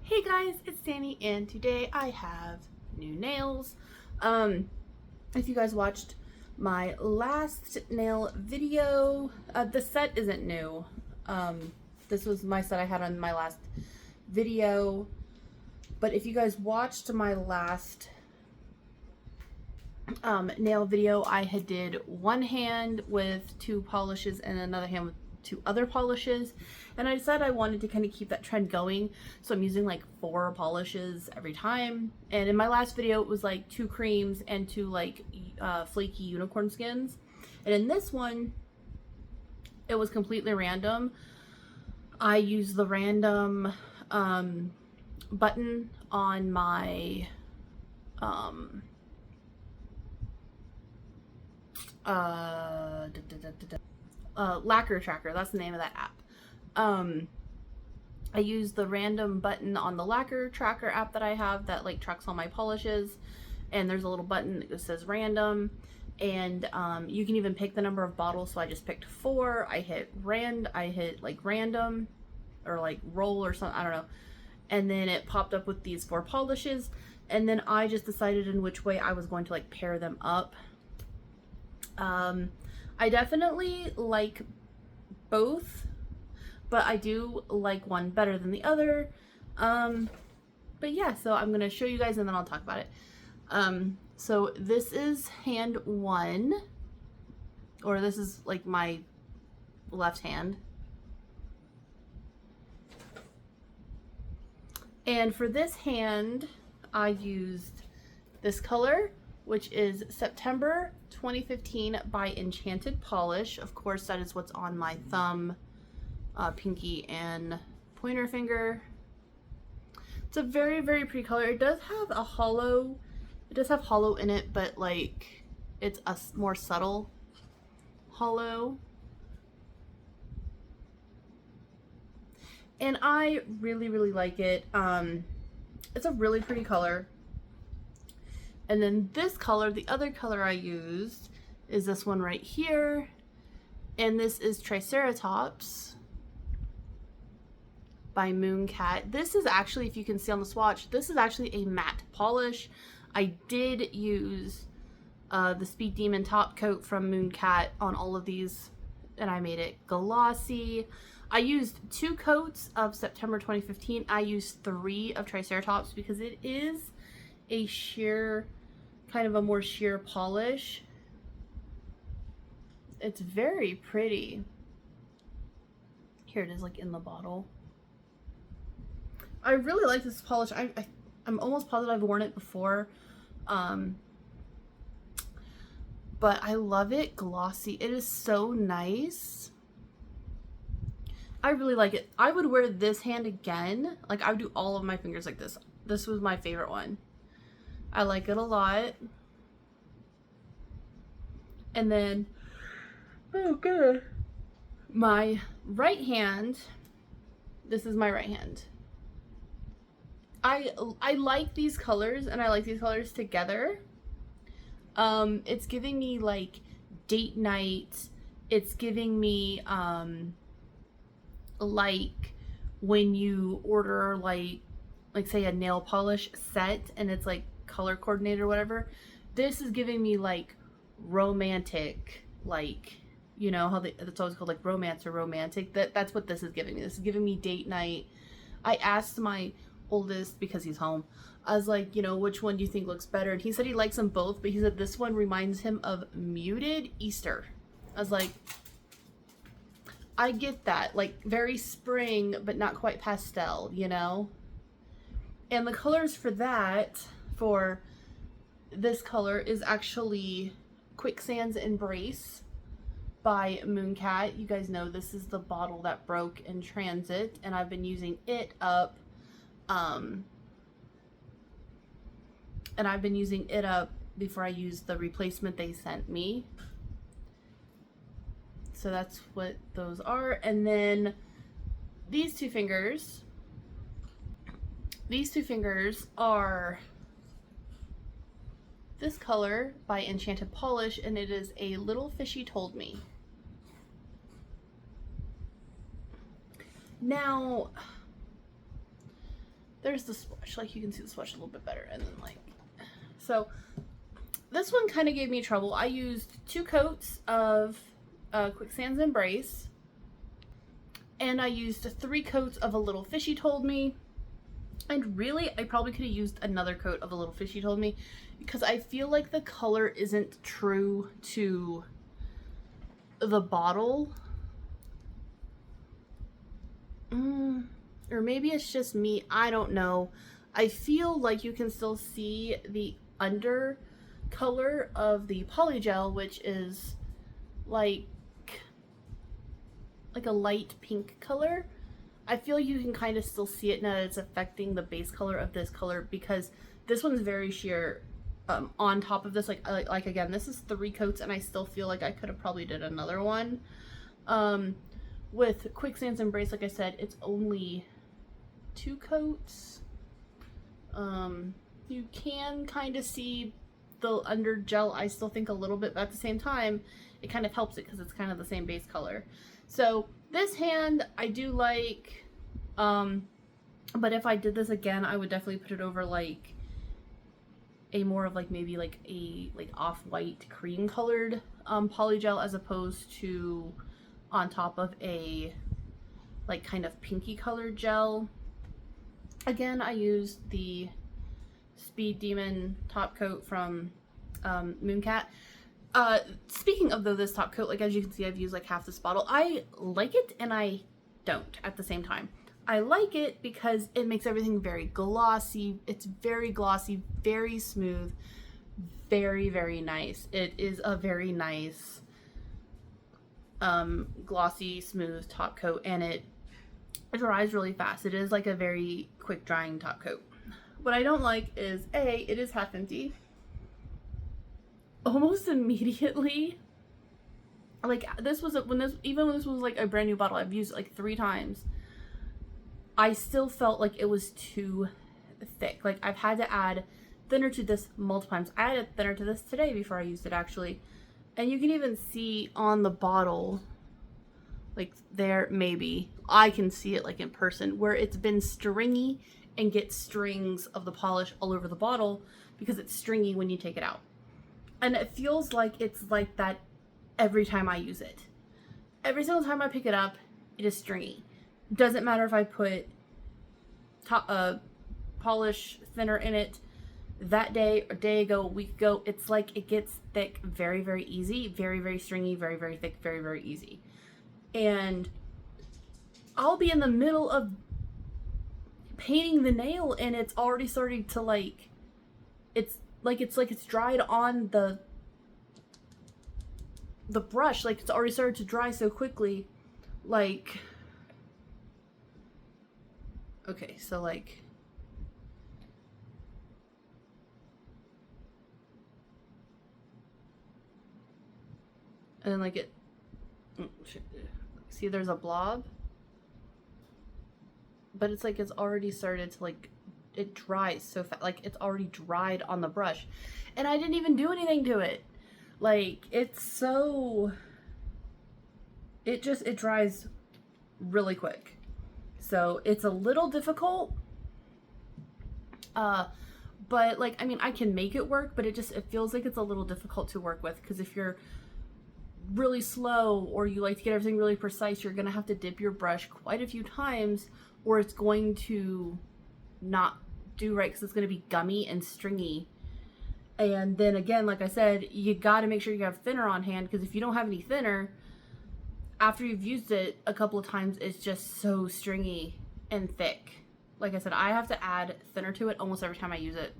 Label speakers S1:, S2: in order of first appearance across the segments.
S1: Hey guys, it's Danny and today I have new nails. If you guys watched my last nail video, the set isn't new. This was my set I had on my last video, but if you guys watched my last nail video, I had did one hand with 2 polishes and another hand with 2 other polishes, and I decided I wanted to kind of keep that trend going, so I'm using like 4 polishes every time. And in my last video it was like 2 creams and 2 like flaky unicorn skins, and in this one it was completely random. I used the random button on my lacquer tracker. That's the name of that app. I use the random button on the lacquer tracker app that I have that like tracks all my polishes, and there's a little button that says random, and you can even pick the number of bottles. So I just picked 4. I hit like random or like roll or something, I don't know, and then it popped up with these 4 polishes, and then I just decided in which way I was going to like pair them up. I definitely like both, but I do like one better than the other. But yeah, so I'm gonna show you guys and then I'll talk about it. So this is hand 1, or this is like my left hand. And for this hand, I used this color, which is September 2015 by Enchanted Polish. Of course, that is what's on my thumb, pinky, and pointer finger. It's a very, very pretty color. It does have a hollow. It does have hollow in it, but like it's a more subtle hollow. And I really, really like it. It's a really pretty color. And then this color, the other color I used, is this one right here. And this is Triceratops by Mooncat. This is actually, if you can see on the swatch, this is actually a matte polish. I did use the Speed Demon top coat from Mooncat on all of these, and I made it glossy. I used 2 coats of September 2015. I used 3 of Triceratops because it is a sheer, kind of a more sheer polish. It's very pretty. Here it is, like in the bottle. I really like this polish. I'm almost positive I've worn it before, but I love it glossy. It is so nice. I really like it. I would wear this hand again. Like, I would do all of my fingers like this. This was my favorite one. I like it a lot. And then, oh god, my right hand. This is my right hand. I like these colors, and I like these colors together. It's giving me like date night. It's giving me like when you order like say a nail polish set and it's like color coordinated or whatever. This is giving me like romantic, like, you know how it's always called like romance or romantic. That's what this is giving me. This is giving me date night. I asked my oldest, because he's home, I was like, you know, which one do you think looks better? And he said he likes them both, but he said this one reminds him of muted Easter. I was like, I get that, like very spring but not quite pastel, you know. And the colors for that, for this color, is actually Quicksand's Embrace by Mooncat. You guys know this is the bottle that broke in transit, and I've been using it up. And I've been using it up before I used the replacement they sent me. So that's what those are. And then these two fingers are this color by Enchanted Polish, and it is A Little Fishy Told Me. Now, there's the swatch. Like, you can see the swatch a little bit better. And then, like, so this one kind of gave me trouble. I used 2 coats of Quicksand's Embrace, and I used 3 coats of A Little Fishy Told Me. And really, I probably could have used another coat of A Little Fishy Told Me, because I feel like the color isn't true to the bottle. Or maybe it's just me, I don't know. I feel like you can still see the under color of the polygel, which is like a light pink color. I feel you can kind of still see it now that it's affecting the base color of this color, because this one's very sheer on top of this. Like again, this is 3 coats, and I still feel like I could have probably did another one. With Quicksand's Embrace, like I said, it's only 2 coats. You can kind of see the under gel, I still think, a little bit, but at the same time, it kind of helps it because it's kind of the same base color. So this hand I do like, but if I did this again, I would definitely put it over like a more of like maybe like a off-white cream colored polygel, as opposed to on top of a like kind of pinky colored gel. Again, I used the Speed Demon top coat from Mooncat. Speaking of this top coat, like as you can see, I've used like half this bottle. I like it and I don't at the same time. I like it because it makes everything very glossy. It's very glossy, very smooth, very, very nice. It is a very nice glossy, smooth top coat, and it dries really fast. It is like a very quick drying top coat. What I don't like is it is half empty. Almost immediately, like this was even when this was like a brand new bottle, I've used it like 3 times, I still felt like it was too thick. Like I've had to add thinner to this multiple times. I added thinner to this today before I used it actually, and you can even see on the bottle, like there, maybe I can see it like in person, where it's been stringy and gets strings of the polish all over the bottle because it's stringy when you take it out. And it feels like it's like that every time I use it. Every single time I pick it up, it is stringy. Doesn't matter if I put polish thinner in it that day, a day ago, a week ago. It's like it gets thick very, very easy. Very, very stringy, very, very thick, very, very easy. And I'll be in the middle of painting the nail and it's already starting to like, it's dried on the brush. Like it's already started to dry so quickly. Like, okay, so like, and then like it, see there's a blob, but it's like it's already started to like, it dries so fast, like it's already dried on the brush and I didn't even do anything to it. Like it's so, it dries really quick. So it's a little difficult, but like, I mean, I can make it work, but it feels like it's a little difficult to work with, because if you're really slow or you like to get everything really precise, you're gonna have to dip your brush quite a few times, or it's going to not do right because it's going to be gummy and stringy. And then again, like I said, you got to make sure you have thinner on hand, because if you don't have any thinner, after you've used it a couple of times, it's just so stringy and thick. Like I said, I have to add thinner to it almost every time I use it.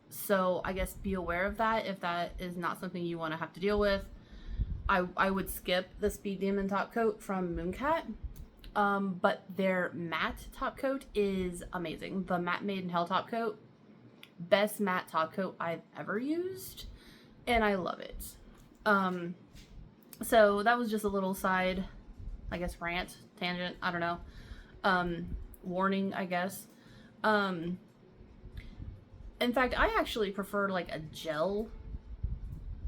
S1: So I guess be aware of that if that is not something you want to have to deal with. I would skip the Speed Demon top coat from Mooncat. But their matte top coat is amazing. The Matte Made in Hell top coat, best matte top coat I've ever used, and I love it. So that was just a little side, I guess, rant, tangent, I don't know, warning, I guess. In fact, I actually prefer like a gel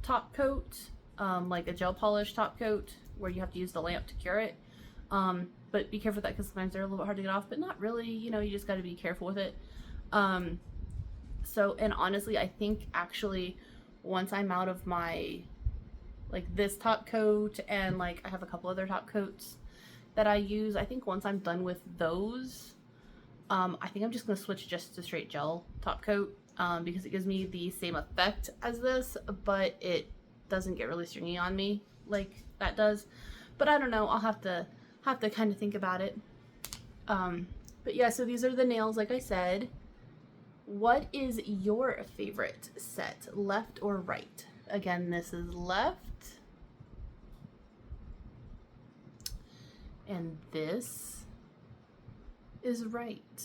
S1: top coat, like a gel polish top coat where you have to use the lamp to cure it. but be careful with that because sometimes they're a little bit hard to get off, but not really, you know, you just got to be careful with it. So, and honestly, I think actually once I'm out of my, like this top coat and like I have a couple other top coats that I use, I think once I'm done with those, I think I'm just going to switch just to straight gel top coat, because it gives me the same effect as this, but it doesn't get really stringy on me like that does. But I don't know, I'll have to kind of think about it. But yeah, so these are the nails, like I said. What is your favorite set, left or right? Again, this is left. And this is right.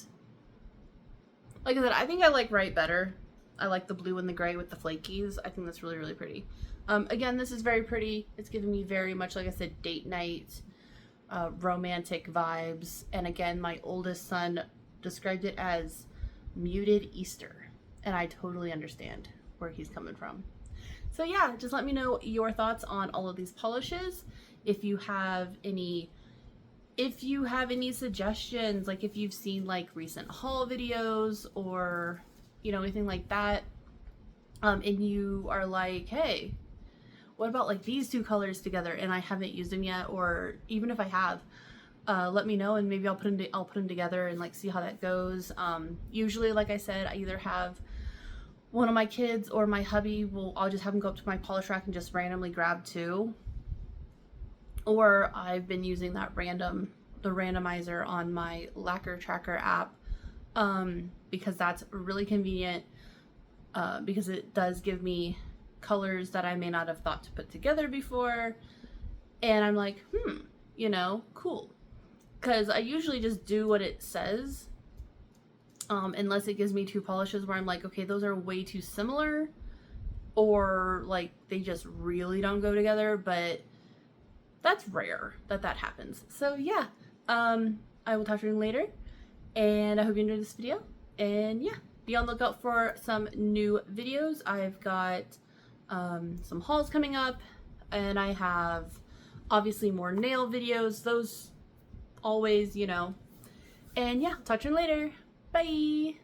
S1: Like I said, I think I like right better. I like the blue and the gray with the flakies. I think that's really, really pretty. Again, this is very pretty. It's giving me very much, like I said, date night, romantic vibes. And again, my oldest son described it as muted Easter, and I totally understand where he's coming from. So yeah, just let me know your thoughts on all of these polishes. If you have any suggestions, like if you've seen like recent haul videos or, you know, anything like that, and you are like, hey, what about like these two colors together and I haven't used them yet, or even if I have, let me know and maybe I'll put them together and like see how that goes. Usually, like I said, I either have one of my kids or my hubby I'll just have them go up to my polish rack and just randomly grab two. Or I've been using the randomizer on my lacquer tracker app, because that's really convenient, because it does give me colors that I may not have thought to put together before. And I'm like, you know, cool. Because I usually just do what it says, unless it gives me two polishes where I'm like, okay, those are way too similar, or like they just really don't go together, but that's rare that happens. So yeah, I will talk to you later, and I hope you enjoyed this video, and yeah, be on the lookout for some new videos. I've got some hauls coming up, and I have obviously more nail videos, those always, you know. And yeah, talk to you later. Bye.